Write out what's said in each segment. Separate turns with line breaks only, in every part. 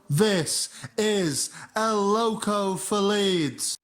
This is El Loco for Leeds.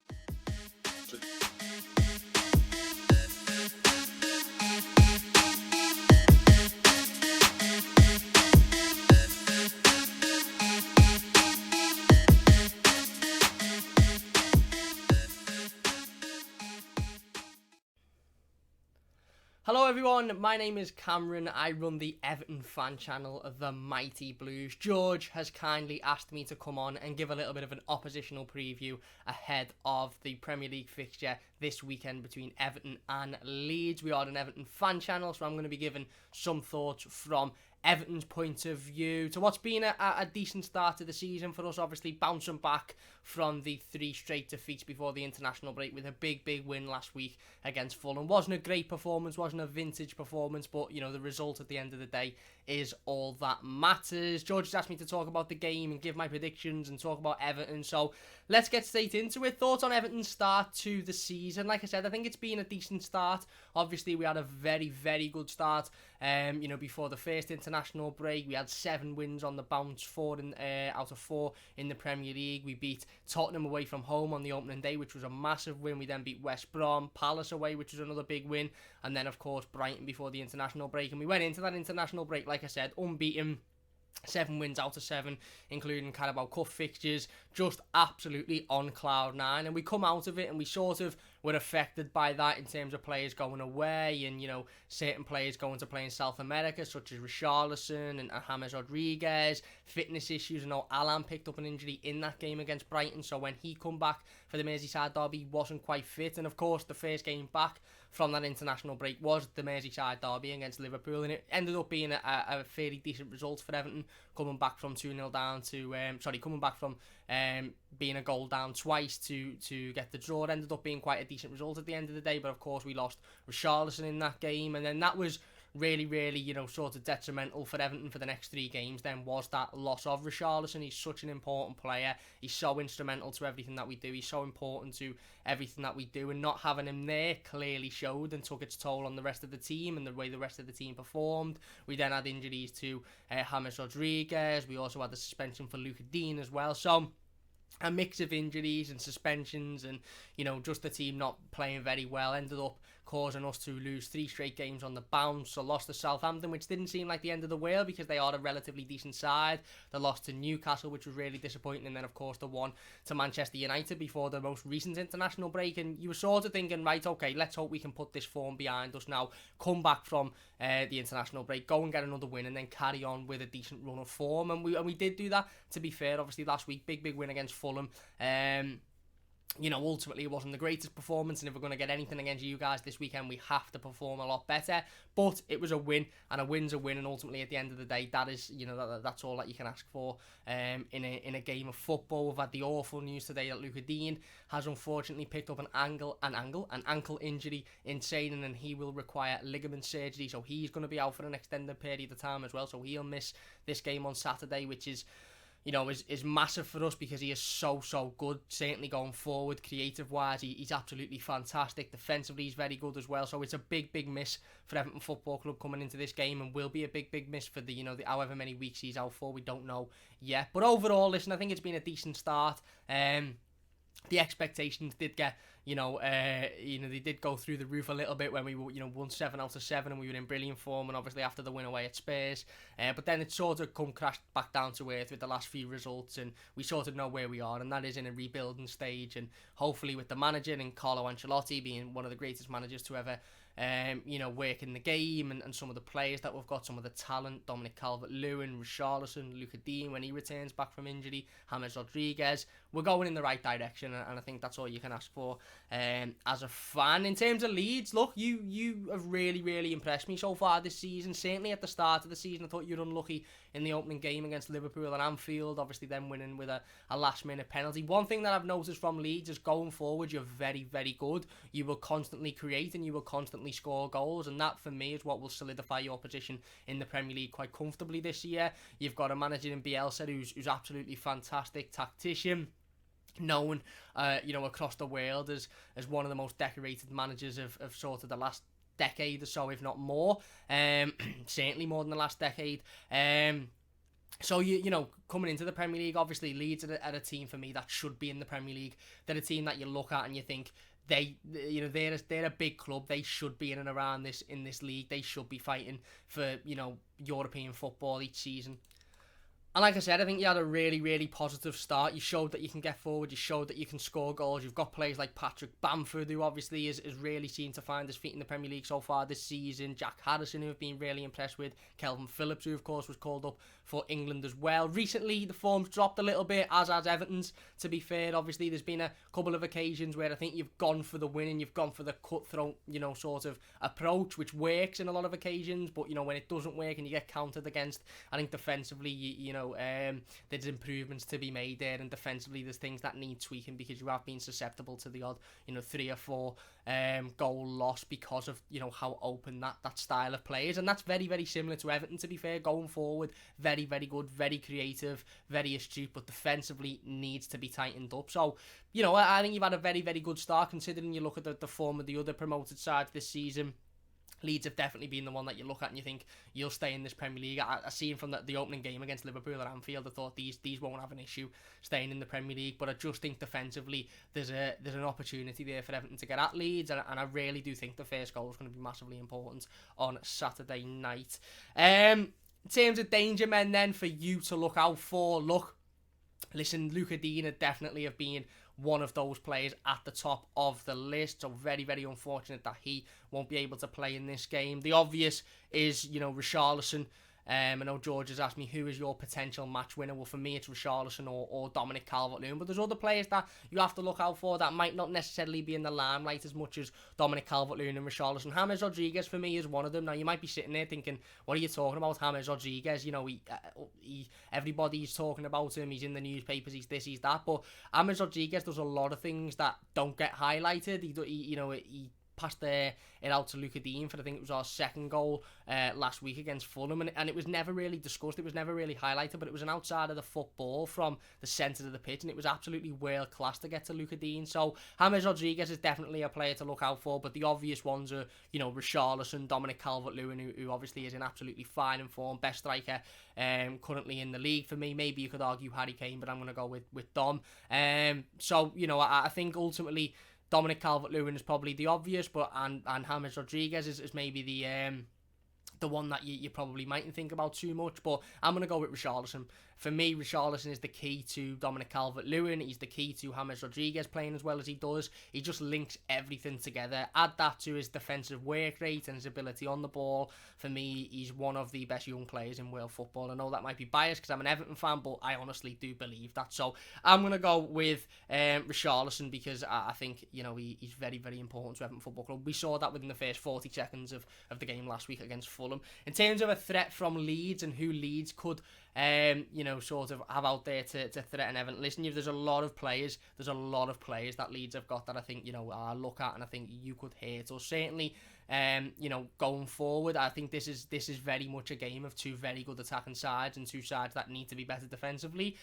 Hello everyone, my name is Cameron. I run the Everton fan channel of the Mighty Blues. George has kindly asked me to come on and give a little bit of an oppositional preview ahead of the Premier League fixture this weekend between Everton and Leeds. We are an Everton fan channel, so I'm going to be giving some thoughts from Everton's point of view to what's been a decent start to the season for us, obviously bouncing back from the 3 straight defeats before the international break with a big win last week against Fulham. Wasn't a great performance, wasn't a vintage performance, but you know, the result at the end of the day is all that matters. George has asked me to talk about the game and give my predictions and talk about Everton, so let's get straight into it. Thoughts on Everton's start to the season. Like I said, I think it's been a decent start. Obviously, we had a very good start. Before the first international break, we had 7 wins on the bounce, 4 out of 4 in the Premier League. We beat Tottenham away from home on the opening day, which was a massive win. We then beat West Brom, Palace away, which was another big win, and then of course Brighton before the international break. And we went into that international break, like I said, unbeaten. 7 wins out of 7, including Carabao Cup fixtures, just absolutely on cloud 9. And we come out of it and we sort of were affected by that in terms of players going away and, you know, certain players going to play in South America, such as Richarlison and James Rodriguez, fitness issues. I know Alan picked up an injury in that game against Brighton, so when he come back for the Merseyside derby, he wasn't quite fit. And of course, the first game back from that international break was the Merseyside derby against Liverpool, and it ended up being a fairly decent result for Everton, coming back from 2-0 down to coming back from being a goal down twice to get the draw. It ended up being quite a decent result at the end of the day, but of course we lost Richarlison in that game, and then that was really, you know, sort of detrimental for Everton for the next 3 games. Then was that loss of Richarlison. He's such an important player. He's so instrumental to everything that we do. He's so important to everything that we do, and not having him there clearly showed and took its toll on the rest of the team and the way the rest of the team performed. We then had injuries to James Rodriguez. We also had the suspension for Luca Dean as well. So a mix of injuries and suspensions and, you know, just the team not playing very well ended up causing us to lose 3 straight games on the bounce. So lost to Southampton, which didn't seem like the end of the world because they are a relatively decent side. The loss to Newcastle, which was really disappointing, and then of course the one to Manchester United before the most recent international break. And you were sort of thinking, right, okay, let's hope we can put this form behind us now, come back from the international break, go and get another win, and then carry on with a decent run of form. And we did do that, to be fair. Obviously last week, big win against Fulham. You know, ultimately it wasn't the greatest performance, and if we're going to get anything against you guys this weekend, we have to perform a lot better. But it was a win, and a win's a win, and ultimately at the end of the day, that is, you know, that's all that you can ask for in a game of football. We've had the awful news today that Luca Dean has unfortunately picked up an ankle injury in training, and he will require ligament surgery, so he's going to be out for an extended period of time as well. So he'll miss this game on Saturday, which is, you know, is massive for us because he is so good, certainly going forward. Creative-wise, he's absolutely fantastic. Defensively, he's very good as well. So it's a big miss for Everton Football Club coming into this game, and will be a big miss for the however many weeks he's out for. We don't know yet. But overall, listen, I think it's been a decent start. The expectations did get, they did go through the roof a little bit when we won 7 out of 7 and we were in brilliant form, and obviously after the win away at Spurs. But then it sort of crashed back down to earth with the last few results, and we sort of know where we are, and that is in a rebuilding stage. And hopefully with the manager and Carlo Ancelotti being one of the greatest managers to ever work in the game, and some of the players that we've got, some of the talent, Dominic Calvert-Lewin, Richarlison, Luca Dean when he returns back from injury, James Rodriguez, we're going in the right direction, and I think that's all you can ask for as a fan. In terms of Leeds, look, you have really impressed me so far this season. Certainly at the start of the season, I thought you were unlucky in the opening game against Liverpool at Anfield, obviously then winning with a last minute penalty. One thing that I've noticed from Leeds is going forward, you're very good. You will constantly create and you will constantly score goals, and that for me is what will solidify your position in the Premier League quite comfortably this year. You've got a manager in Bielsa who's absolutely fantastic tactician, known across the world as one of the most decorated managers of sort of the last decade or so, if not more. Certainly more than the last decade. So coming into the Premier League, obviously Leeds are a team for me that should be in the Premier League. They're a team that you look at and you think they're a big club. They should be in and around in this league. They should be fighting for European football each season. And like I said, I think you had a really, really positive start. You showed that you can get forward. You showed that you can score goals. You've got players like Patrick Bamford, who obviously is really seen to find his feet in the Premier League so far this season. Jack Harrison, who I've been really impressed with. Kelvin Phillips, who of course was called up for England as well. Recently, the form's dropped a little bit, as has Everton's, to be fair. Obviously, there's been a couple of occasions where I think you've gone for the win and you've gone for the cutthroat, sort of approach, which works in a lot of occasions. But, when it doesn't work and you get countered against, I think defensively, there's improvements to be made there, and defensively there's things that need tweaking because you have been susceptible to the odd 3 or 4 goal loss because of how open that style of play is. And that's very, very similar to Everton, to be fair. Going forward, very, very good, very creative, very astute, but defensively needs to be tightened up. So I think you've had a very, very good start considering you look at the form of the other promoted sides this season. Leeds have definitely been the one that you look at and you think you'll stay in this Premier League. I seen from the opening game against Liverpool at Anfield, I thought these won't have an issue staying in the Premier League, but I just think defensively there's an opportunity there for Everton to get at Leeds, and I really do think the first goal is going to be massively important on Saturday night. In terms of danger men then for you to look out for, listen, Luca Dean definitely have been one of those players at the top of the list. So very, very unfortunate that he won't be able to play in this game. The obvious is, Richarlison. I know George has asked me who is your potential match winner. Well, for me, it's Richarlison or Dominic Calvert-Lewin. But there's other players that you have to look out for that might not necessarily be in the limelight as much as Dominic Calvert-Lewin and Richarlison. James Rodriguez, for me, is one of them. Now, you might be sitting there thinking, what are you talking about, James Rodriguez? Everybody's talking about him. He's in the newspapers. He's this, he's that. But James Rodriguez does a lot of things that don't get highlighted. He passed it out to Luca Dean for, I think it was our second goal last week against Fulham, and it was never really discussed, it was never really highlighted, but it was an outside of the football from the centre of the pitch, and it was absolutely world class to get to Luca Dean. So James Rodriguez is definitely a player to look out for, but the obvious ones are, Richarlison, Dominic Calvert-Lewin, who obviously is in absolutely fine form, best striker currently in the league for me. Maybe you could argue Harry Kane, but I'm going to go with Dom. I think ultimately Dominic Calvert-Lewin is probably the obvious, and James Rodriguez is maybe the one that you probably mightn't think about too much, but I'm going to go with Richarlison. For me, Richarlison is the key to Dominic Calvert-Lewin. He's the key to James Rodriguez playing as well as he does. He just links everything together. Add that to his defensive work rate and his ability on the ball. For me, he's one of the best young players in world football. I know that might be biased because I'm an Everton fan, but I honestly do believe that. So I'm going to go with Richarlison because I think he's very, very important to Everton Football Club. We saw that within the first 40 seconds of the game last week against Fulham. In terms of a threat from Leeds and who Leeds could sort of have out there to threaten Everton. Listen, there's a lot of players that Leeds have got that I think, I look at and I think you could hate. Or certainly, going forward, I think this is very much a game of two very good attacking sides and two sides that need to be better defensively.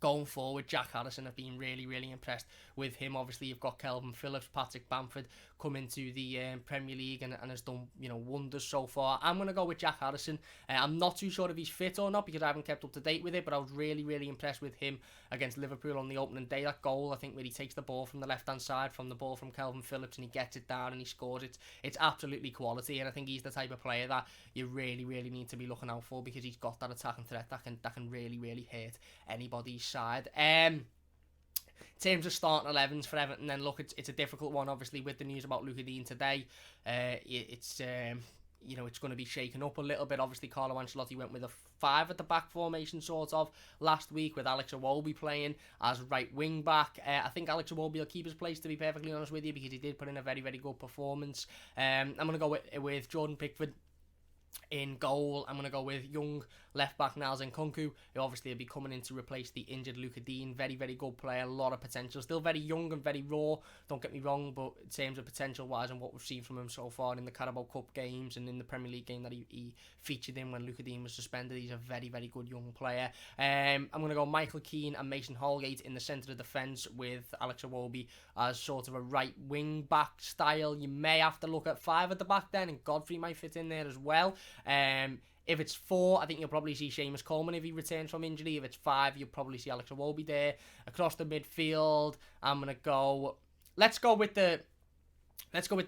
Going forward, Jack Harrison, have been really, really impressed with him. Obviously, you've got Kelvin Phillips, Patrick Bamford come into the Premier League and has done wonders so far. I'm going to go with Jack Harrison. I'm not too sure if he's fit or not because I haven't kept up to date with it, but I was really, really impressed with him against Liverpool on the opening day. That goal, I think, where he takes the ball from the left-hand side, from the ball from Kelvin Phillips, and he gets it down and he scores it. It's absolutely quality, and I think he's the type of player that you really, really need to be looking out for because he's got that attacking threat that can really, really hurt anybody's side. In terms of starting 11s for Everton, then look, it's a difficult one, obviously, with the news about Luca Dean today. It's going to be shaken up a little bit. Obviously, Carlo Ancelotti went with a 5 at the back formation, sort of, last week with Alex Iwobi playing as right wing back. I think Alex Iwobi will keep his place, to be perfectly honest with you, because he did put in a very, very good performance. I'm going to go with Jordan Pickford in goal. I'm going to go with young left back Niles Nkunku, who obviously will be coming in to replace the injured Luca Dean. Very, very good player, a lot of potential. Still very young and very raw, don't get me wrong, but in terms of potential wise and what we've seen from him so far in the Carabao Cup games and in the Premier League game that he featured in when Luca Dean was suspended, he's a very, very good young player. I'm going to go Michael Keane and Mason Holgate in the centre of defence with Alex Iwobi as sort of a right wing back style. You may have to look at 5 at the back then, and Godfrey might fit in there as well. If it's 4, I think you'll probably see Seamus Coleman if he returns from injury. If it's 5, you'll probably see Alex Iwobi there. Across the midfield, I'm going to go... Let's go with the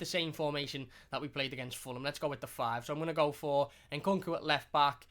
same formation that we played against Fulham. Let's go with the 5. So I'm going to go for Nkunku at left back,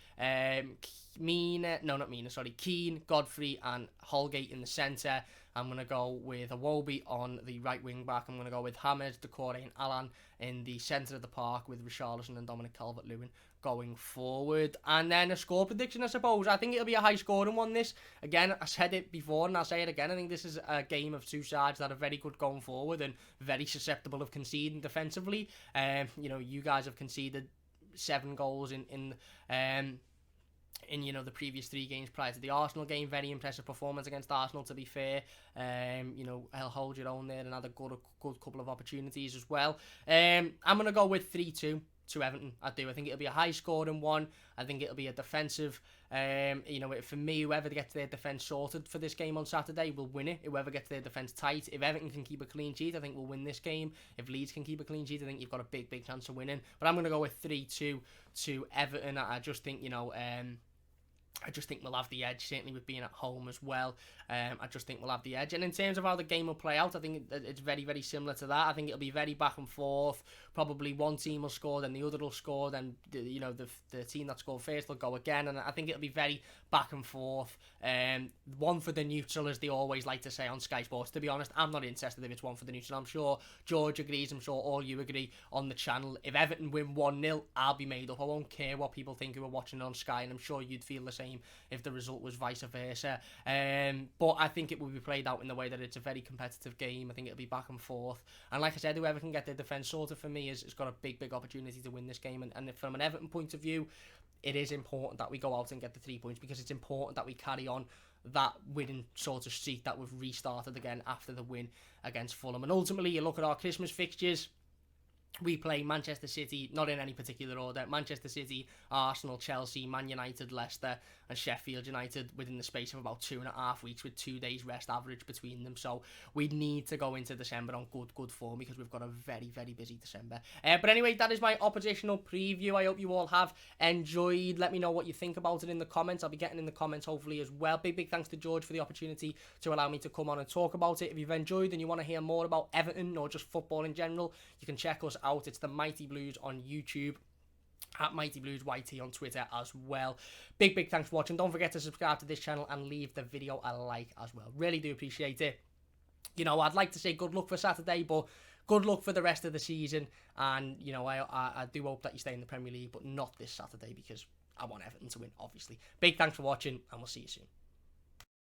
Keane, Godfrey and Holgate in the centre. I'm going to go with Iwobi on the right wing back. I'm going to go with James, Decore and Alan in the centre of the park with Richarlison and Dominic Calvert-Lewin going forward. And then a score prediction, I suppose. I think it'll be a high scoring one, this. Again, I said it before and I'll say it again. I think this is a game of two sides that are very good going forward and very susceptible of conceding defensively. You guys have conceded 7 goals in the previous 3 games prior to the Arsenal game. Very impressive performance against Arsenal, to be fair. I'll hold your own there and had a good couple of opportunities as well. I'm going to go with 3-2 to Everton. I think it'll be a high scoring one. I think it'll be a defensive. For me, whoever gets their defence sorted for this game on Saturday will win it. Whoever gets their defence tight. If Everton can keep a clean sheet, I think we'll win this game. If Leeds can keep a clean sheet, I think you've got a big chance of winning. But I'm going to go with 3-2 to Everton. I just think, I just think we'll have the edge, certainly with being at home as well. I just think we'll have the edge. And in terms of how the game will play out, I think it's very, very similar to that. I think it'll be very back and forth. Probably one team will score, then the other will score, then the team that scored first will go again. And I think it'll be very back and forth. One for the neutral, as they always like to say on Sky Sports. To be honest, I'm not interested if it's one for the neutral. I'm sure George agrees. I'm sure all you agree on the channel. If Everton win 1-0, I'll be made up. I won't care what people think who are watching on Sky, and I'm sure you'd feel the same if the result was vice versa. But I think it will be played out in the way that it's a very competitive game. I think it'll be back and forth. And like I said, whoever can get their defence sorted for me has got a big opportunity to win this game. And from an Everton point of view, it is important that we go out and get the 3 points, because it's important that we carry on that winning sort of streak that we've restarted again after the win against Fulham. And ultimately, you look at our Christmas fixtures. We play Manchester City, not in any particular order, Manchester City, Arsenal, Chelsea, Man United, Leicester and Sheffield United within the space of about 2.5 weeks, with 2 days rest average between them. So we need to go into December on good form, because we've got a very busy December. But anyway, that is my oppositional preview. I hope you all have enjoyed. Let me know what you think about it in the comments. I'll be getting in the comments hopefully as well. Big thanks to George for the opportunity to allow me to come on and talk about it. If you've enjoyed and you want to hear more about Everton or just football in general, you can check us out. It's the Mighty Blues on YouTube, at Mighty Blues YT on Twitter as well. Big thanks for watching. Don't forget to subscribe to this channel and leave the video a like as well. Really do appreciate it. I'd like to say good luck for Saturday, but good luck for the rest of the season. And I do hope that you stay in the Premier League, but not this Saturday, because I want Everton to win, obviously. Big thanks for watching, and we'll see you soon.